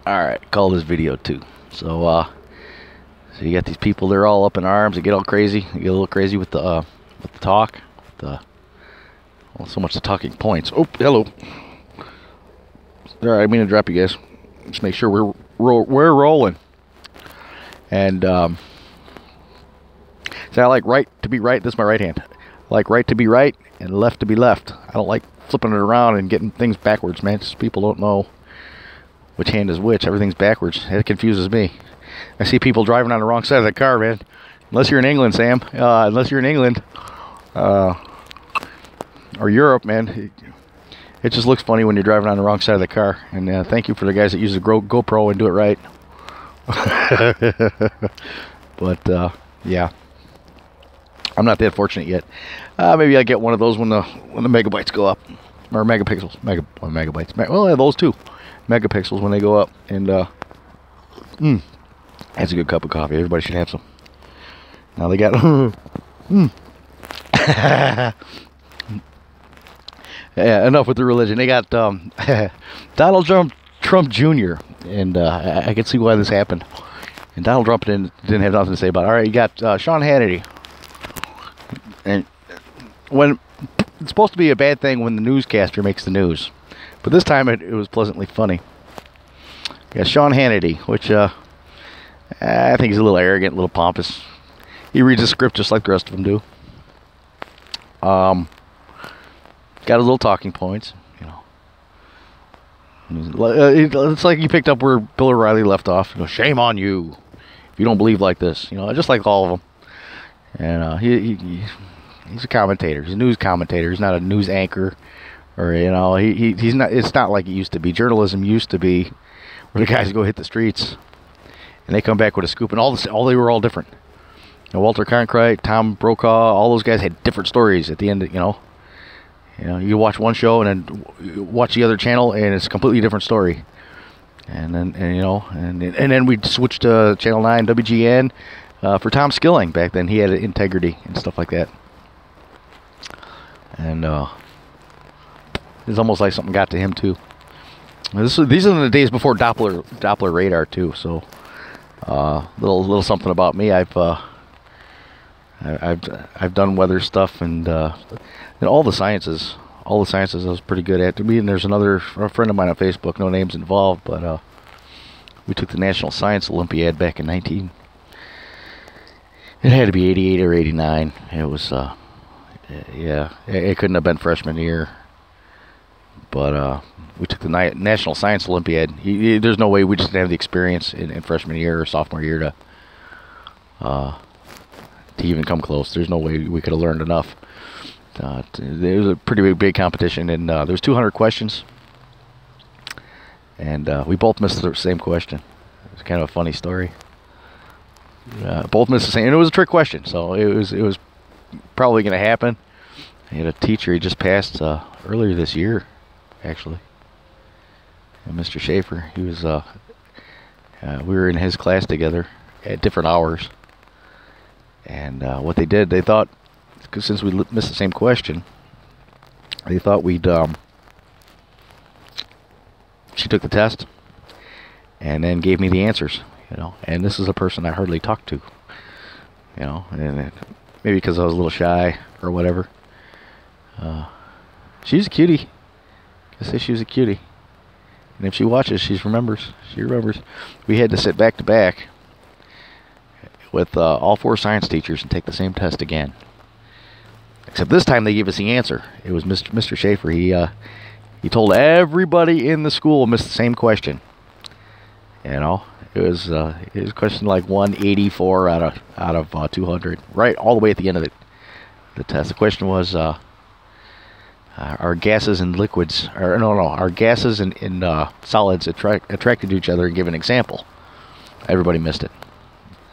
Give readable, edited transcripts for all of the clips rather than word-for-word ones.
Alright, call this video 2. So you got these people, they're all up in arms, they get all crazy, they get a little crazy with the talk, well, so much the talking points. Oh, hello. Alright, I mean to drop you guys. Just make sure we're rolling. And so I like right to be right. This is my right hand. I like right to be right and left to be left. I don't like flipping it around and getting things backwards, man. Just people don't know which hand is which. Everything's backwards. It confuses me. I see people driving on the wrong side of the car, man. Unless you're in England, Sam. Unless you're in England or Europe, man. It just looks funny when you're driving on the wrong side of the car. And thank you for the guys that use the GoPro and do it right. But yeah, I'm not that fortunate yet. Maybe I get one of those when the megabytes go up, or megapixels, megabytes. Well, yeah, those too, megapixels when they go up. And that's a good cup of coffee. Everybody should have some. Now they got yeah, enough with the religion. They got Donald Trump Jr. And I can see why this happened. And Donald Trump didn't have nothing to say about it. All right, you got Sean Hannity. And when it's supposed to be a bad thing when the newscaster makes the news, but this time it was pleasantly funny. Yeah, Sean Hannity, which I think he's a little arrogant, a little pompous. He reads the script just like the rest of them do. Got his little talking points, you know. It's like he picked up where Bill O'Reilly left off. You know, shame on you if you don't believe like this. You know, just like all of them. And he's a commentator. He's a news commentator. He's not a news anchor, or you know, he's not. It's not like it used to be. Journalism used to be where the guys go hit the streets and they come back with a scoop. And they were all different. You know, Walter Cronkite, Tom Brokaw, all those guys had different stories at the end. You know, you watch one show and then watch the other channel, and it's a completely different story. And then we'd switch to Channel 9 WGN for Tom Skilling. Back then, he had integrity and stuff like that. And it's almost like something got to him too. These are the days before Doppler radar too. So little something about me. I've done weather stuff and all the sciences. I was pretty good at. And there's a friend of mine on Facebook, no names involved, but we took the National Science Olympiad back in it had to be 88 or 89. It was yeah, it couldn't have been freshman year, but we took the National Science Olympiad. There's no way we just didn't have the experience in freshman year or sophomore year to even come close. There's no way we could have learned enough. It was a pretty big competition, and there was 200 questions, and we both missed the same question. It was kind of a funny story. Both missed the same, and it was a trick question, so it was probably going to happen. I had a teacher, he just passed earlier this year, actually. And Mr. Schaefer, he was we were in his class together at different hours. And what they did, they thought, cause since we missed the same question, they thought she took the test and then gave me the answers, you know. And this is a person I hardly talked to, you know, and maybe because I was a little shy or whatever. She's a cutie. I say she was a cutie. And if she watches, she remembers. We had to sit back to back with all 4 science teachers and take the same test again. Except this time they gave us the answer. It was Mr. Schaefer. He told everybody in the school missed the same question. You know, it was question like 184 out of 200, right all the way at the end of the test. The question was, are gases and liquids, or are gases and solids attracted to each other? And give an example. Everybody missed it.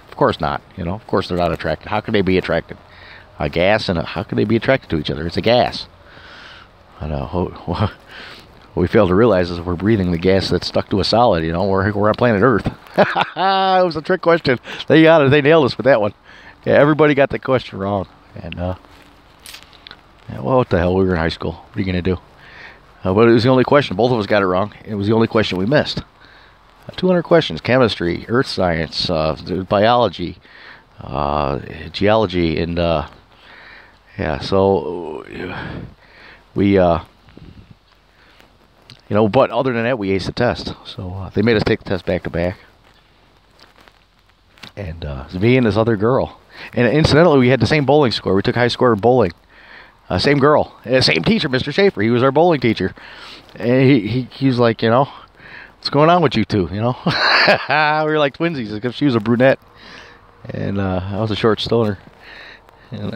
Of course not. You know, of course they're not attracted. How could they be attracted? A gas and how could they be attracted to each other? It's a gas. I know. What we fail to realize is if we're breathing the gas that's stuck to a solid, you know, we're on planet Earth. It was a trick question. They got it. They nailed us with that one. Yeah, everybody got the question wrong. And yeah, well, what the hell? We were in high school. What are you gonna do? But it was the only question. Both of us got it wrong. It was the only question we missed. 200 questions: chemistry, earth science, biology, geology, and yeah. So we, but other than that, we aced the test. So they made us take the test back to back, and it was me and this other girl. And incidentally, we had the same bowling score. We took high score in bowling. Same girl, same teacher, Mr. Schaefer. He was our bowling teacher. And he was like, what's going on with you two? We were like twinsies, because she was a brunette, and I was a short stoner. And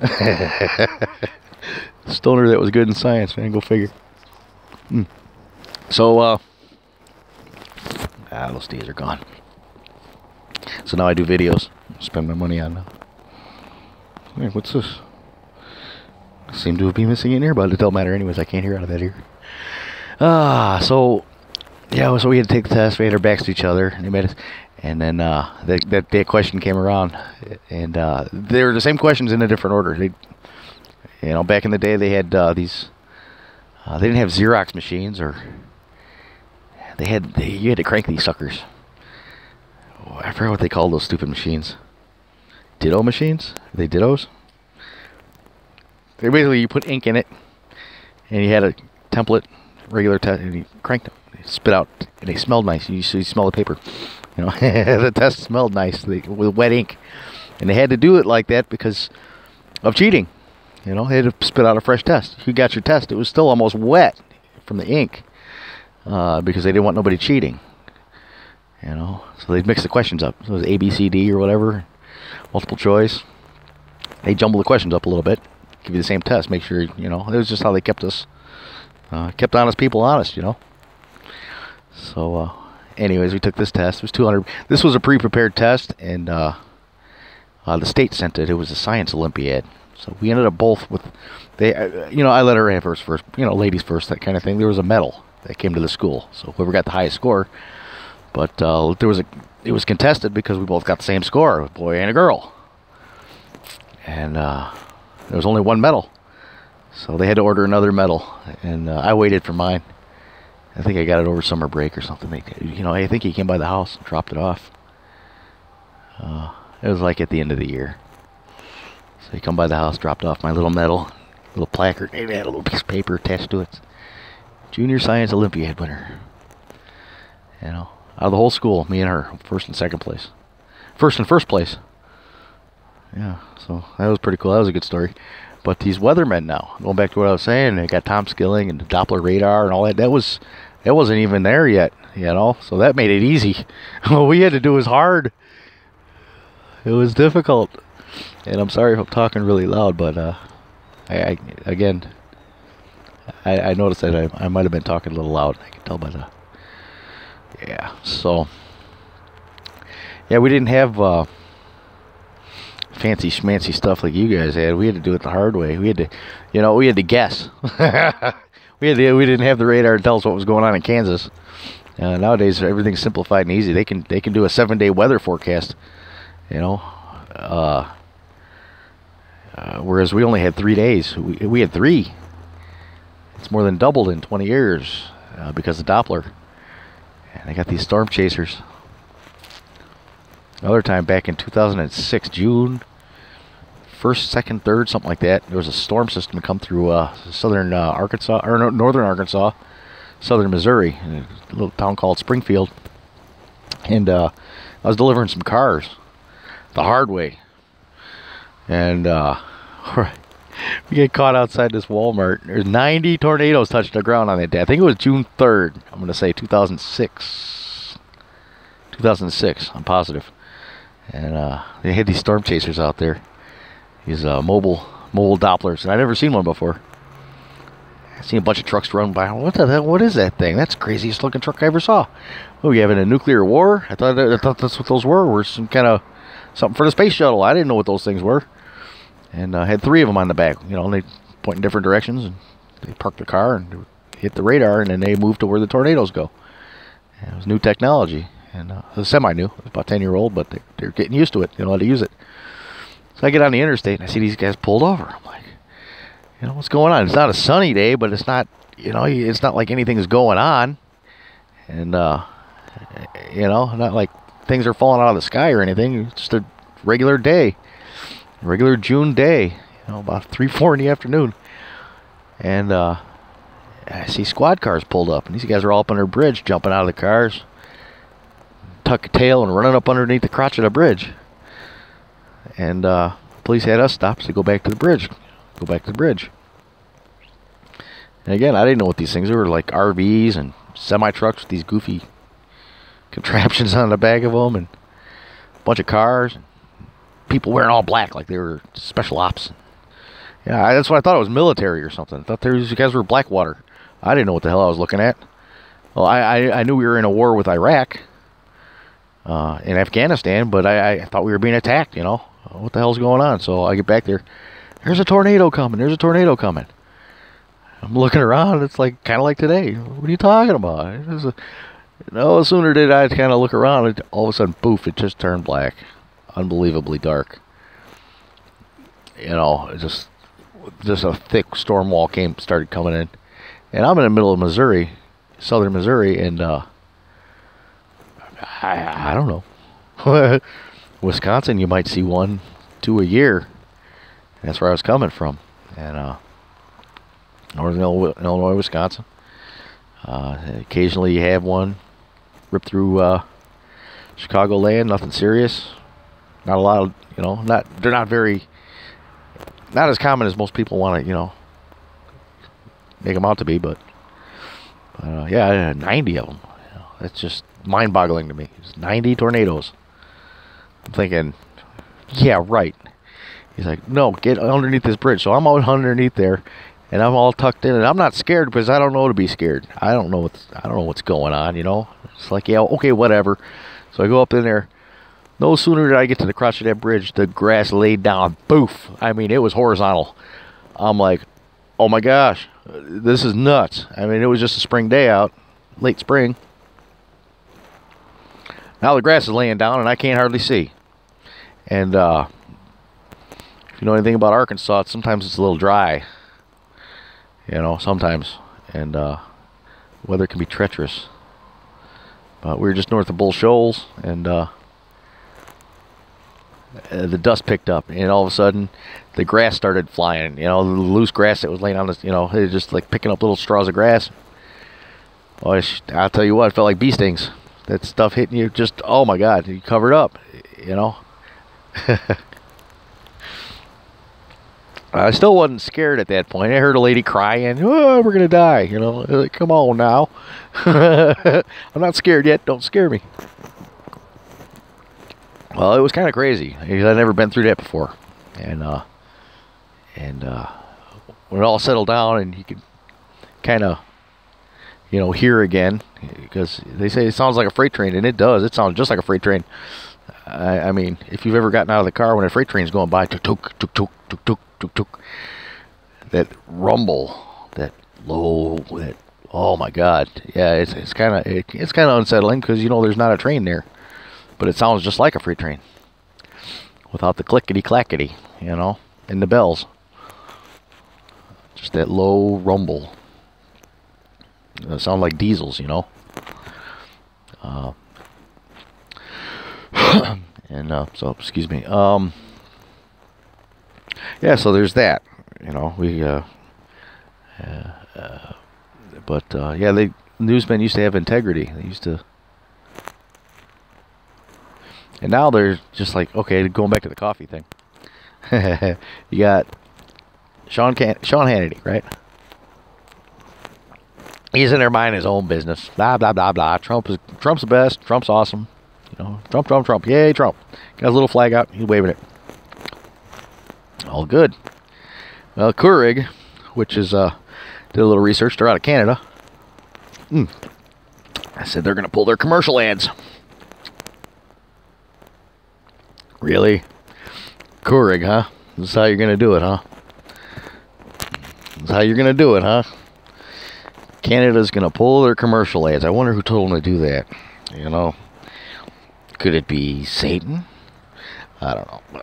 stoner that was good in science, man. Go figure. So, those days are gone. So now I do videos. Spend my money on. Hey, what's this? Seem to be missing in here, but it don't matter anyways. I can't hear out of that ear. So yeah, so we had to take the test. We had our backs to each other, and they made us. And then that question came around, and they were the same questions in a different order. They, back in the day, they had these. They didn't have Xerox machines, or you had to crank these suckers. Oh, I forgot what they called those stupid machines. Ditto machines? Are they dittos? They basically, you put ink in it, and you had a template, regular test, and you cranked them. They spit out, and they smelled nice. You smell the paper. The test smelled nice with wet ink, and they had to do it like that because of cheating. They had to spit out a fresh test. If you got your test, it was still almost wet from the ink, because they didn't want nobody cheating. So they'd mix the questions up. So it was A, B, C, D, or whatever, multiple choice. They jumble the questions up a little bit, give you the same test, make sure, it was just how they kept us, kept honest people honest, So, anyways, we took this test. It was 200. This was a pre-prepared test, and the state sent it. It was a science Olympiad. So we ended up both with, I let her have hers first, ladies first, that kind of thing. There was a medal that came to the school. So whoever got the highest score, but it was contested because we both got the same score, a boy and a girl. And there was only one medal. So they had to order another medal, and I waited for mine. I think I got it over summer break or something. I think he came by the house and dropped it off. It was like at the end of the year. So he come by the house, dropped off my little medal, little placard. It had a little piece of paper attached to it. Junior Science Olympiad winner. Out of the whole school, me and her, first and second place. First and first place. Yeah, so that was pretty cool. That was a good story. But these weathermen now, going back to what I was saying, they got Tom Skilling and the Doppler radar and all that. That wasn't even there yet, So that made it easy. What we had to do was hard. It was difficult. And I'm sorry if I'm talking really loud, but I noticed that I might have been talking a little loud. I can tell by the... Yeah, so... Yeah, we didn't have... fancy schmancy stuff like you guys had. We had to do it the hard way. We had to guess. we didn't have the radar to tell us what was going on in Kansas. Nowadays everything's simplified and easy. They can do a 7-day weather forecast. Whereas we only had 3 days. We had 3. It's more than doubled in 20 years because of Doppler. And I got these storm chasers. Another time back in 2006, June 1st, 2nd, 3rd, something like that, there was a storm system come through southern Arkansas, or no, northern Arkansas, southern Missouri, in a little town called Springfield. And I was delivering some cars the hard way. And we get caught outside this Walmart. There's 90 tornadoes touched the ground on that day. I think it was June 3rd. I'm going to say 2006. 2006, I'm positive. And they had these storm chasers out there, these mobile Dopplers, and I'd never seen one before. I've seen a bunch of trucks run by. What the hell? What is that thing? That's the craziest looking truck I ever saw. Oh, you having a nuclear war? I thought that's what those were some kind of something for the space shuttle. I didn't know what those things were. And I had 3 of them on the back. And they point in different directions, and they parked the car and hit the radar, and then they moved to where the tornadoes go. And it was new technology. And it was semi-new. It was about 10-year-old, but they're getting used to it. They know how to use it. So I get on the interstate, and I see these guys pulled over. I'm like, what's going on? It's not a sunny day, but it's not, it's not like anything's going on. And You know, not like things are falling out of the sky or anything. It's just a regular day, regular June day. You know, about 3, 4 in the afternoon, and I see squad cars pulled up, and these guys are all up on their bridge, jumping out of the cars, tuck a tail, and running up underneath the crotch of the bridge. And police had us stopped to go back to the bridge. Go back to the bridge. And again, I didn't know what these things were, like RVs and semi-trucks with these goofy contraptions on the back of them, and a bunch of cars, and people wearing all black like they were special ops. Yeah, that's what I thought. It was military or something. I thought these guys were Blackwater. I didn't know what the hell I was looking at. Well, I knew we were in a war with Iraq, in Afghanistan, but I thought we were being attacked, you know. What the hell's going on? So I get back there. There's a tornado coming. There's a tornado coming. I'm looking around. It's like kind of like today. What are you talking about? No sooner did I kind of look around, all of a sudden, poof, it just turned black. Unbelievably dark. You know, just a thick storm wall started coming in. And I'm in the middle of Missouri, southern Missouri, and I don't know. Wisconsin, you might see 1, 2 a year. That's where I was coming from. And northern Illinois, Wisconsin. Occasionally you have one rip through Chicagoland, nothing serious. Not a lot of, you know, they're not as common as most people want to, you know, make them out to be, but yeah, 90 of them. You know, that's just mind-boggling to me. It's 90 tornadoes. I'm thinking, yeah, right. He's like, no, get underneath this bridge. So I'm out underneath there, and I'm all tucked in, and I'm not scared because I don't know to be scared. I don't know what's going on, you know. It's like, yeah, okay, whatever. So I go up in there. No sooner did I get to the crotch of that bridge, the grass laid down. Boof! I mean, it was horizontal. I'm like, oh my gosh, this is nuts. I mean, it was just a spring day out, late spring. Now the grass is laying down, and I can't hardly see. And if you know anything about Arkansas, sometimes it's a little dry. You know, sometimes. And weather can be treacherous. But we were just north of Bull Shoals, and the dust picked up, and all of a sudden the grass started flying. You know, the loose grass that was laying on the, you know, it was just like picking up little straws of grass. Well, I'll tell you what, it felt like bee stings. That stuff hitting you, just, oh my God, you covered up, you know. I still wasn't scared at that point. I heard a lady crying, oh, we're gonna die, you know. Like, come on now. I'm not scared yet, don't scare me. Well, it was kind of crazy. I'd never been through that before. And when it all settled down and you could kind of, you know, hear again, because they say it sounds like a freight train, and it does. It sounds just like a freight train. I mean, if you've ever gotten out of the car when a freight train's going by, tuk tuk tuk tuk tuk tuk tuk tuk, that rumble, that low, that, oh my God, yeah, it's kind of unsettling because, you know, there's not a train there, but it sounds just like a freight train without the clickety clackety, you know, and the bells. Just that low rumble. It sound like diesels, you know. So excuse me. Yeah, so there's that. You know, yeah, the newsmen used to have integrity. They used to, and now they're just like, okay, going back to the coffee thing. You got Sean Hannity, right? He's in there minding his own business. Blah blah blah blah. Trump's the best. Trump's awesome. You know, Trump. Yay, Trump. Got his little flag out. He's waving it. All good. Well, Keurig, which is did a little research. They're out of Canada. I said they're gonna pull their commercial ads. Really? Keurig, huh? This is how you're gonna do it, huh? This is how you're gonna do it, huh? Canada's gonna pull their commercial ads. I wonder who told them to do that. You know, could it be Satan? I don't know.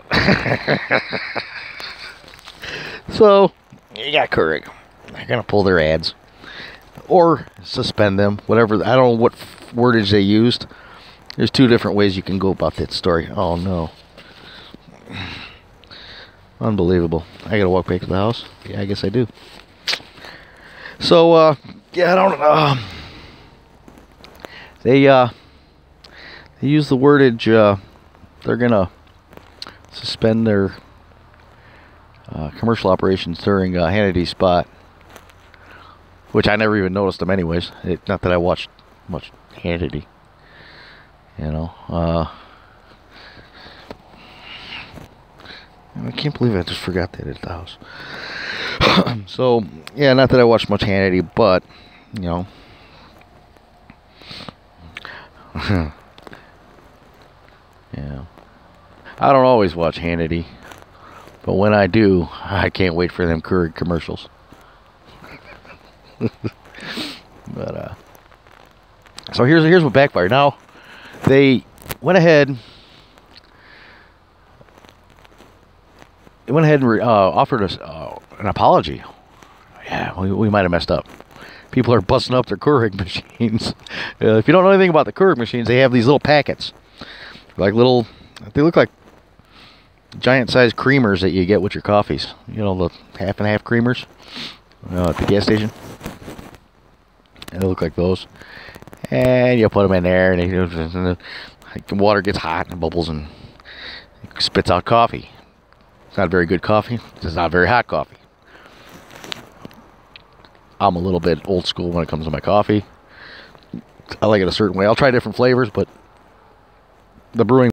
So you got Keurig. They're gonna pull their ads or suspend them, whatever. I don't know what wordage they used. There's two different ways you can go about that story. Oh no. Unbelievable. I gotta walk back to the house. Yeah, I guess I do. So, yeah, I don't know. They use the wordage, they're gonna suspend their commercial operations during Hannity's spot, which I never even noticed them anyways. Not that I watched much Hannity, you know. I can't believe I just forgot that at the house. So, yeah, not that I watched much Hannity, but, you know. Yeah. I don't always watch Hannity, but when I do, I can't wait for them Keurig commercials. But, so here's what backfired. Now, they went ahead... They went ahead and offered us an apology. Yeah, we might have messed up. People are busting up their Keurig machines. If you don't know anything about the Keurig machines, they have these little packets. Like little, they look like giant-sized creamers that you get with your coffees. You know, the half and half creamers at the gas station. And they look like those. And you put them in there, and the water gets hot and bubbles and it spits out coffee. It's not very good coffee. It's not very hot coffee. I'm a little bit old school when it comes to my coffee. I like it a certain way. I'll try different flavors, but the brewing